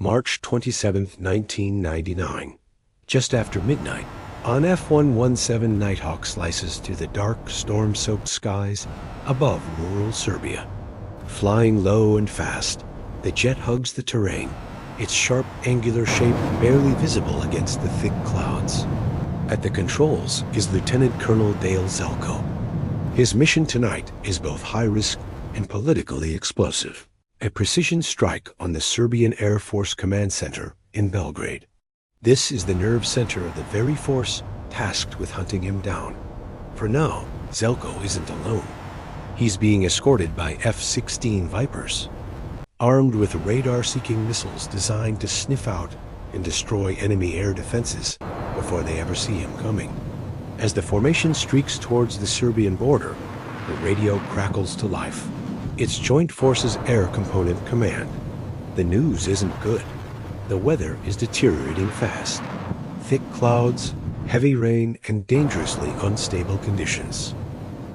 March 27, 1999. Just after midnight, an F-117 Nighthawk slices through the dark, storm-soaked skies above rural Serbia. Flying low and fast, the jet hugs the terrain, its sharp, angular shape barely visible against the thick clouds. At the controls is Lieutenant Colonel Dale Zelko. His mission tonight is both high-risk and politically explosive. A precision strike on the Serbian Air Force Command Center in Belgrade. This is the nerve center of the very force tasked with hunting him down. For now, Zelko isn't alone. He's being escorted by F-16 Vipers, armed with radar-seeking missiles designed to sniff out and destroy enemy air defenses before they ever see him coming. As the formation streaks towards the Serbian border, the radio crackles to life. It's Joint Forces Air Component Command. The news isn't good. The weather is deteriorating fast. Thick clouds, heavy rain, and dangerously unstable conditions.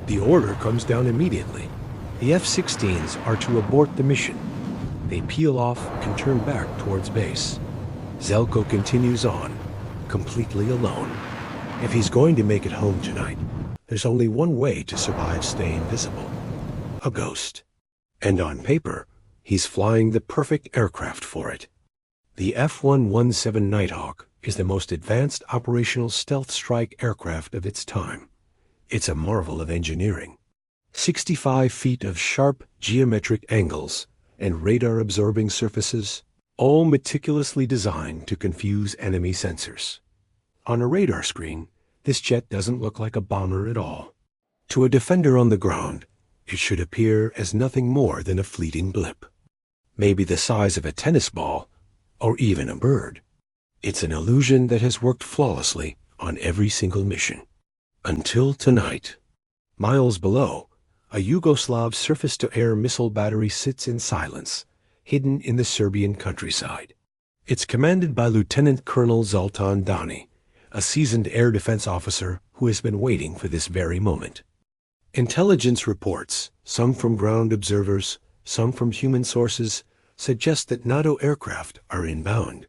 The order comes down immediately. The F-16s are to abort the mission. They peel off and turn back towards base. Zelko continues on, completely alone. If he's going to make it home tonight, there's only one way to survive staying visible. A ghost. And on paper, he's flying the perfect aircraft for it. The F-117 Nighthawk is the most advanced operational stealth strike aircraft of its time. It's a marvel of engineering. 65 feet of sharp geometric angles and radar-absorbing surfaces, all meticulously designed to confuse enemy sensors. On a radar screen, this jet doesn't look like a bomber at all. To a defender on the ground, it should appear as nothing more than a fleeting blip. Maybe the size of a tennis ball, or even a bird. It's an illusion that has worked flawlessly on every single mission. Until tonight. Miles below, a Yugoslav surface-to-air missile battery sits in silence, hidden in the Serbian countryside. It's commanded by Lieutenant Colonel Zoltan Dani, a seasoned air defense officer who has been waiting for this very moment. Intelligence reports, some from ground observers, some from human sources, suggest that NATO aircraft are inbound.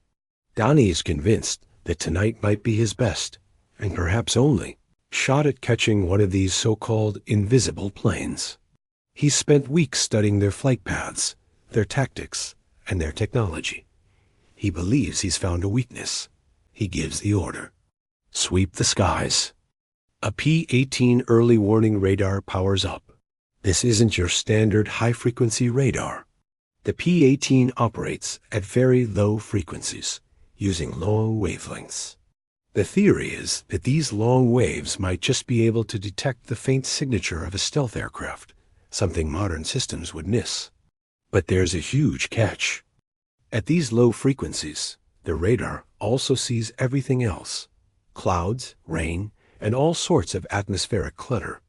Dani is convinced that tonight might be his best, and perhaps only, shot at catching one of these so-called invisible planes. He's spent weeks studying their flight paths, their tactics, and their technology. He believes he's found a weakness. He gives the order. Sweep the skies. A P-18 early warning radar powers up. This isn't your standard high-frequency radar. The P-18 operates at very low frequencies, using low wavelengths. The theory is that these long waves might just be able to detect the faint signature of a stealth aircraft, something modern systems would miss. But there's a huge catch. At these low frequencies, the radar also sees everything else: clouds, rain, and all sorts of atmospheric clutter.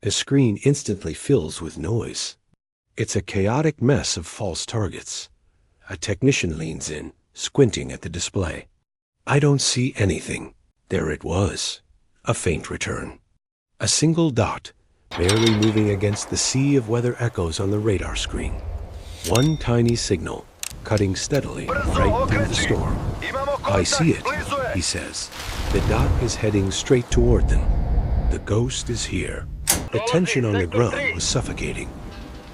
The screen instantly fills with noise. It's a chaotic mess of false targets. A technician leans in, squinting at the display. I don't see anything. There it was. A faint return. A single dot, barely moving against the sea of weather echoes on the radar screen. One tiny signal, cutting steadily right through the storm. I see it, he says. The dot is heading straight toward them. The ghost is here. The tension on the ground was suffocating.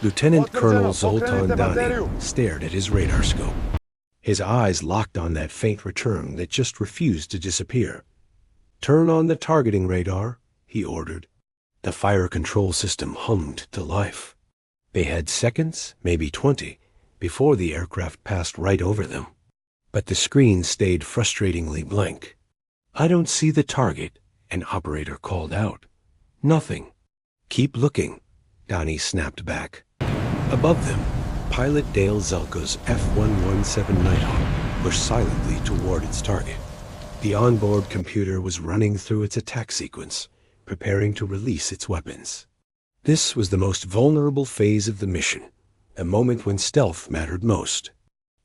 Lieutenant Colonel Zoltan Dani stared at his radar scope. His eyes locked on that faint return that just refused to disappear. Turn on the targeting radar, he ordered. The fire control system hummed to life. They had seconds, maybe 20, before the aircraft passed right over them. But the screen stayed frustratingly blank. I don't see the target, an operator called out. Nothing. Keep looking, Dani snapped back. Above them, pilot Dale Zelko's F-117 Nighthawk pushed silently toward its target. The onboard computer was running through its attack sequence, preparing to release its weapons. This was the most vulnerable phase of the mission, a moment when stealth mattered most.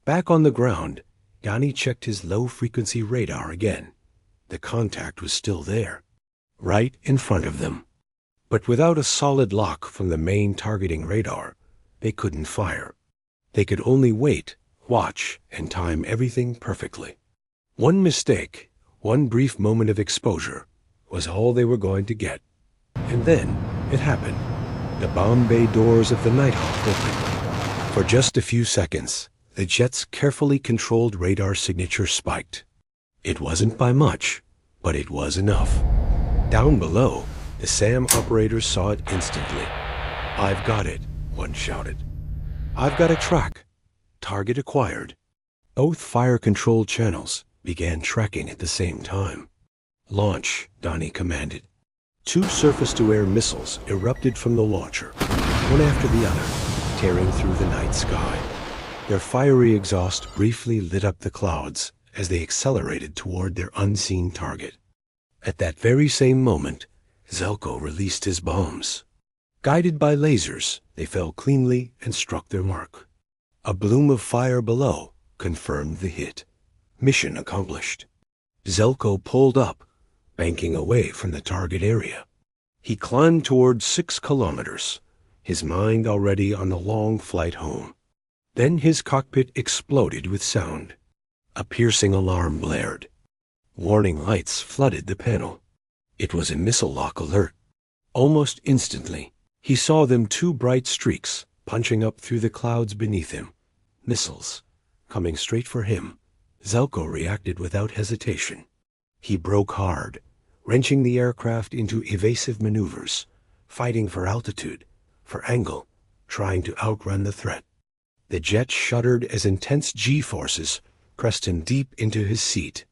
Back on the ground, Dani checked his low-frequency radar again. The contact was still there, right in front of them. But without a solid lock from the main targeting radar, they couldn't fire. They could only wait watch, and time everything perfectly. One mistake, one brief moment of exposure, was all they were going to get. And then it happened. The bomb bay doors of the Nighthawk opened. For just a few seconds, the jet's carefully controlled radar signature spiked. It wasn't by much, but it was enough. Down below, the SAM operators saw it instantly. "I've got it," one shouted. "I've got a track. Target acquired." Both fire-controlled channels began tracking at the same time. "Launch," Donnie commanded. Two surface-to-air missiles erupted from the launcher, one after the other, tearing through the night sky. Their fiery exhaust briefly lit up the clouds as they accelerated toward their unseen target. At that very same moment, Zelko released his bombs. Guided by lasers, they fell cleanly and struck their mark. A bloom of fire below confirmed the hit. Mission accomplished. Zelko pulled up, banking away from the target area. He climbed toward 6 kilometers, his mind already on the long flight home. Then his cockpit exploded with sound. A piercing alarm blared. Warning lights flooded the panel. It was a missile lock alert. Almost instantly, he saw them, 2 bright streaks punching up through the clouds beneath him. Missiles, coming straight for him. Zelko reacted without hesitation. He broke hard, wrenching the aircraft into evasive maneuvers, fighting for altitude, for angle, trying to outrun the threat. The jet shuddered as intense G-forces pressed him deep into his seat.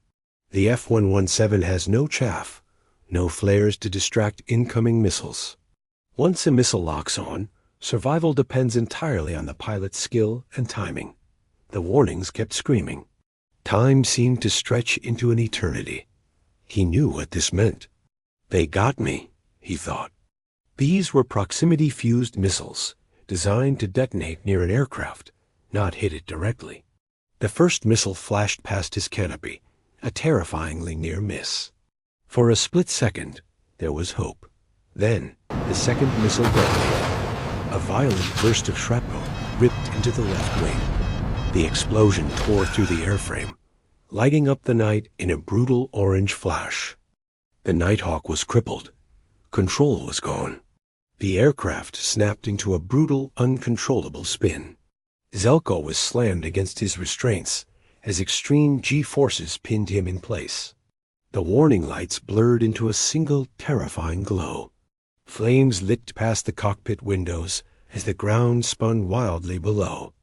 The F-117 has no chaff, no flares to distract incoming missiles. Once a missile locks on, survival depends entirely on the pilot's skill and timing. The warnings kept screaming. Time seemed to stretch into an eternity. He knew what this meant. "They got me," he thought. These were proximity-fused missiles, designed to detonate near an aircraft, not hit it directly. The first missile flashed past his canopy, a terrifyingly near miss. For a split second, there was hope. Then, the second missile detonated. A violent burst of shrapnel ripped into the left wing. The explosion tore through the airframe, lighting up the night in a brutal orange flash. The Nighthawk was crippled. Control was gone. The aircraft snapped into a brutal, uncontrollable spin. Zelko was slammed against his restraints as extreme G-forces pinned him in place. The warning lights blurred into a single terrifying glow. Flames lit past the cockpit windows as the ground spun wildly below.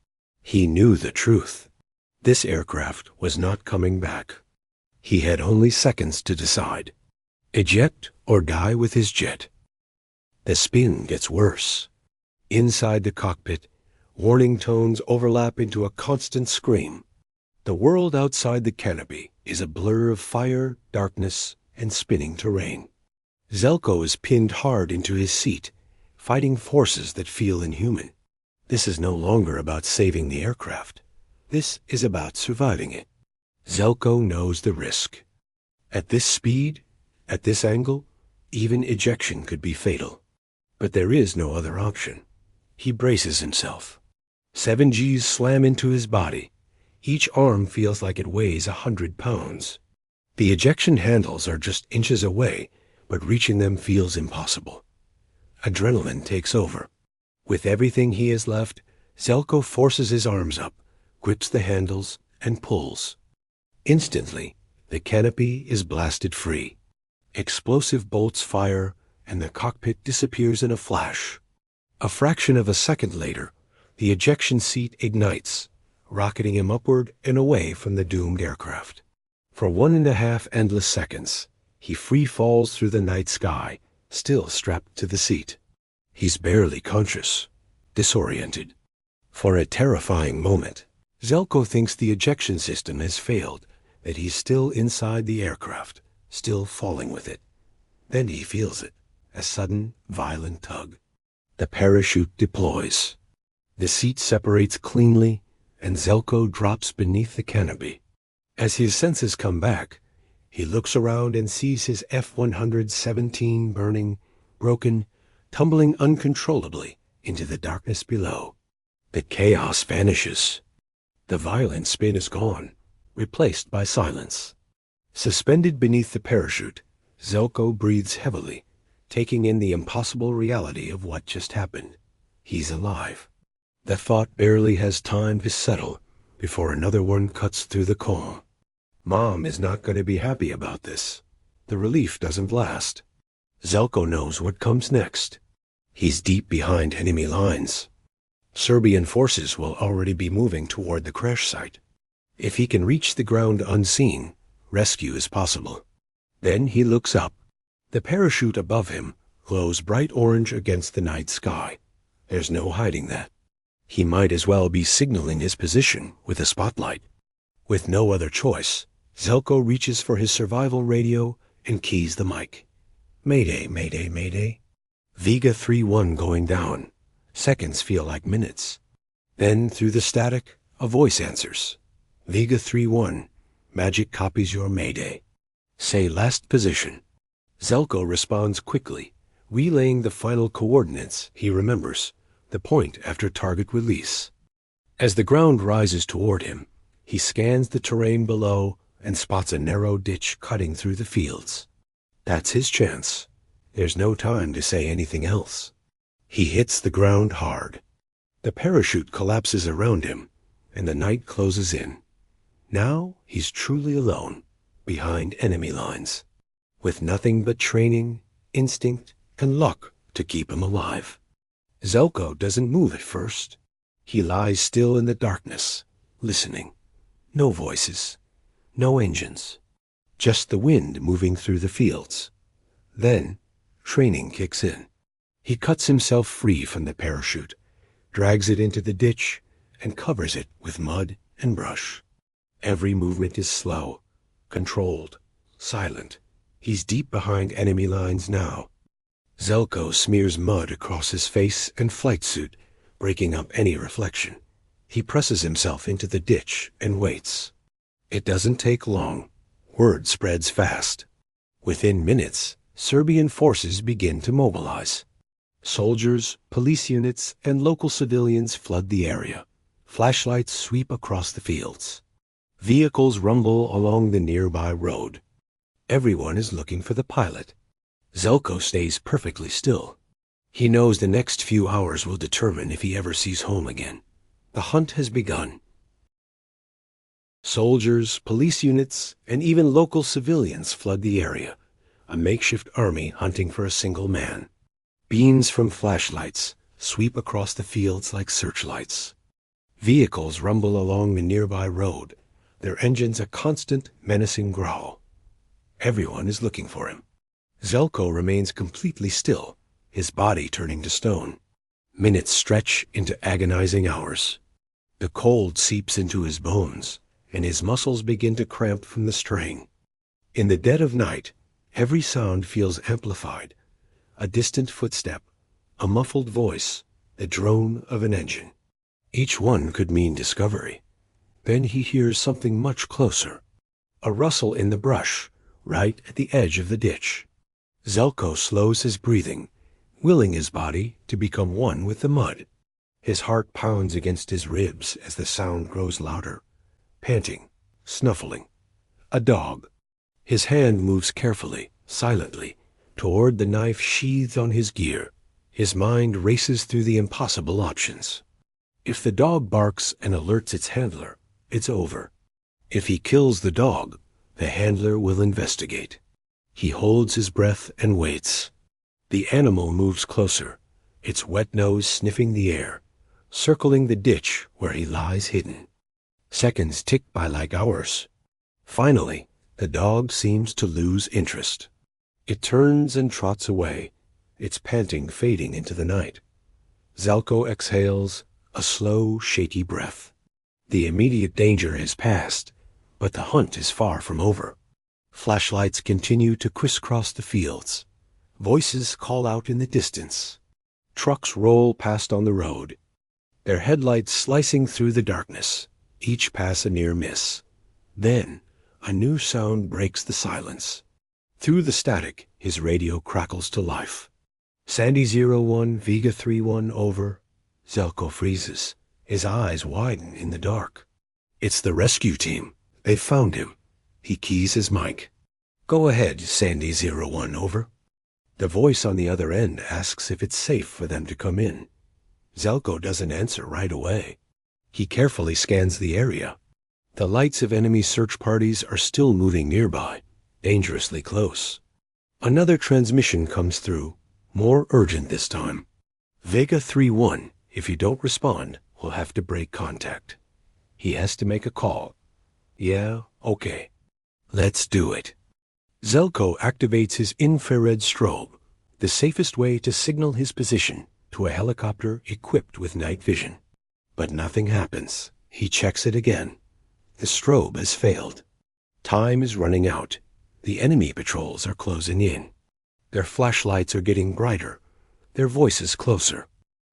He knew the truth. This aircraft was not coming back. He had only seconds to decide. Eject or die with his jet. The spin gets worse. Inside the cockpit, warning tones overlap into a constant scream. The world outside the canopy is a blur of fire, darkness, and spinning terrain. Zelko is pinned hard into his seat, fighting forces that feel inhuman. This is no longer about saving the aircraft. This is about surviving it. Zelko knows the risk. At this speed, at this angle, even ejection could be fatal. But there is no other option. He braces himself. 7 Gs slam into his body. Each arm feels like it weighs 100 pounds. The ejection handles are just inches away, but reaching them feels impossible. Adrenaline takes over. With everything he has left, Zelko forces his arms up, grips the handles, and pulls. Instantly, the canopy is blasted free. Explosive bolts fire, and the cockpit disappears in a flash. A fraction of a second later, the ejection seat ignites, rocketing him upward and away from the doomed aircraft. For 1.5 endless seconds, he free falls through the night sky, still strapped to the seat. He's barely conscious, disoriented. For a terrifying moment, Zelko thinks the ejection system has failed, that he's still inside the aircraft, still falling with it. Then he feels it, a sudden, violent tug. The parachute deploys. The seat separates cleanly, and Zelko drops beneath the canopy. As his senses come back, he looks around and sees his F-117 burning, broken, tumbling uncontrollably into the darkness below. The chaos vanishes. The violent spin is gone, replaced by silence. Suspended beneath the parachute, Zelko breathes heavily, taking in the impossible reality of what just happened. He's alive. The thought barely has time to settle before another one cuts through the calm. Mom is not going to be happy about this. The relief doesn't last. Zelko knows what comes next. He's deep behind enemy lines. Serbian forces will already be moving toward the crash site. If he can reach the ground unseen, rescue is possible. Then he looks up. The parachute above him glows bright orange against the night sky. There's no hiding that. He might as well be signaling his position with a spotlight. With no other choice, Zelko reaches for his survival radio and keys the mic. Mayday, mayday, mayday. Vega 3-1 going down. Seconds feel like minutes. Then, through the static, a voice answers. Vega 3-1, Magic copies your mayday. Say last position. Zelko responds quickly, relaying the final coordinates he remembers, the point after target release. As the ground rises toward him, he scans the terrain below and spots a narrow ditch cutting through the fields. That's his chance. There's no time to say anything else. He hits the ground hard. The parachute collapses around him, and the night closes in. Now he's truly alone, behind enemy lines, with nothing but training, instinct, and luck to keep him alive. Zelko doesn't move at first. He lies still in the darkness, listening. No voices, no engines, just the wind moving through the fields. Then, training kicks in. He cuts himself free from the parachute, drags it into the ditch, and covers it with mud and brush. Every movement is slow, controlled, silent. He's deep behind enemy lines now. Zelko smears mud across his face and flight suit, breaking up any reflection. He presses himself into the ditch and waits. It doesn't take long. Word spreads fast. Within minutes, Serbian forces begin to mobilize. Soldiers, police units, and local civilians flood the area. Flashlights sweep across the fields. Vehicles rumble along the nearby road. Everyone is looking for the pilot. Zelko stays perfectly still. He knows the next few hours will determine if he ever sees home again. The hunt has begun. Soldiers, police units, and even local civilians flood the area, a makeshift army hunting for a single man. Beams from flashlights sweep across the fields like searchlights. Vehicles rumble along the nearby road, their engines a constant, menacing growl. Everyone is looking for him. Zelko remains completely still, his body turning to stone. Minutes stretch into agonizing hours. The cold seeps into his bones, and his muscles begin to cramp from the strain. In the dead of night, every sound feels amplified. A distant footstep, a muffled voice, the drone of an engine. Each one could mean discovery. Then he hears something much closer. A rustle in the brush, right at the edge of the ditch. Zelko slows his breathing, willing his body to become one with the mud. His heart pounds against his ribs as the sound grows louder. Panting, snuffling. A dog. His hand moves carefully, silently, toward the knife sheathed on his gear. His mind races through the impossible options. If the dog barks and alerts its handler, it's over. If he kills the dog, the handler will investigate. He holds his breath and waits. The animal moves closer, its wet nose sniffing the air, circling the ditch where he lies hidden. Seconds tick by like hours. Finally, the dog seems to lose interest. It turns and trots away, its panting fading into the night. Zelko exhales a slow, shaky breath. The immediate danger has passed, but the hunt is far from over. Flashlights continue to crisscross the fields. Voices call out in the distance. Trucks roll past on the road, their headlights slicing through the darkness, each pass a near miss. Then, a new sound breaks the silence. Through the static, his radio crackles to life. Sandy 01, Vega 3-1 over. Zelko freezes. His eyes widen in the dark. It's the rescue team. They found him. He keys his mic. Go ahead, Sandy-01, over. The voice on the other end asks if it's safe for them to come in. Zelko doesn't answer right away. He carefully scans the area. The lights of enemy search parties are still moving nearby, dangerously close. Another transmission comes through, more urgent this time. Vega 3-1, if you don't respond, we'll have to break contact. He has to make a call. Yeah, okay. Let's do it. Zelko activates his infrared strobe, the safest way to signal his position to a helicopter equipped with night vision. But nothing happens. He checks it again. The strobe has failed. Time is running out. The enemy patrols are closing in. Their flashlights are getting brighter, their voices closer.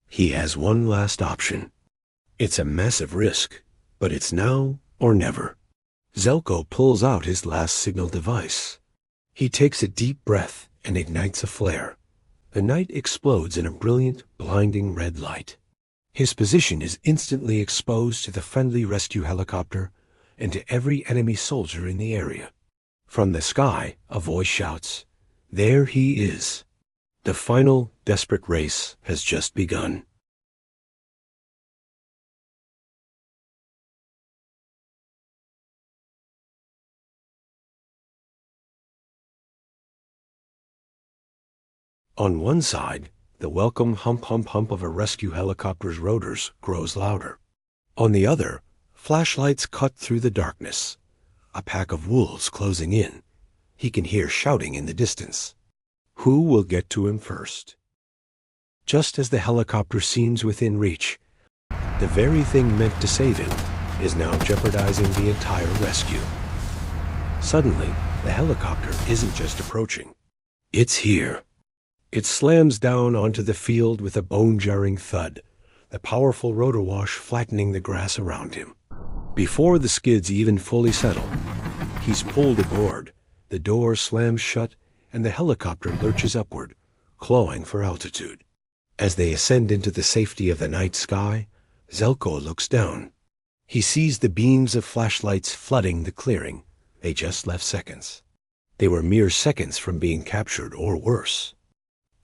He has one last option. It's a massive risk, but it's now or never. Zelko pulls out his last signal device. He takes a deep breath and ignites a flare. The night explodes in a brilliant, blinding red light. His position is instantly exposed to the friendly rescue helicopter and to every enemy soldier in the area. From the sky, a voice shouts, "There he is." The final, desperate race has just begun. On one side, the welcome hump of a rescue helicopter's rotors grows louder. On the other, flashlights cut through the darkness. A pack of wolves closing in. He can hear shouting in the distance. Who will get to him first? Just as the helicopter seems within reach, the very thing meant to save him is now jeopardizing the entire rescue. Suddenly, the helicopter isn't just approaching. It's here. It slams down onto the field with a bone-jarring thud, the powerful rotor wash flattening the grass around him. Before the skids even fully settle, he's pulled aboard, the door slams shut, and the helicopter lurches upward, clawing for altitude. As they ascend into the safety of the night sky, Zelko looks down. He sees the beams of flashlights flooding the clearing. They just left seconds. They were mere seconds from being captured or worse.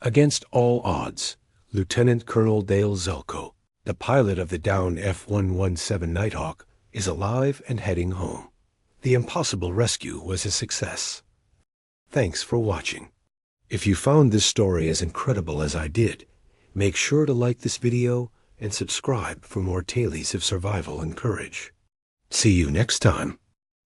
Against all odds, Lieutenant Colonel Dale Zelko, the pilot of the downed F-117 Nighthawk, is alive and heading home. The impossible rescue was a success. Thanks for watching. If you found this story as incredible as I did, make sure to like this video and subscribe for more tales of survival and courage. See you next time.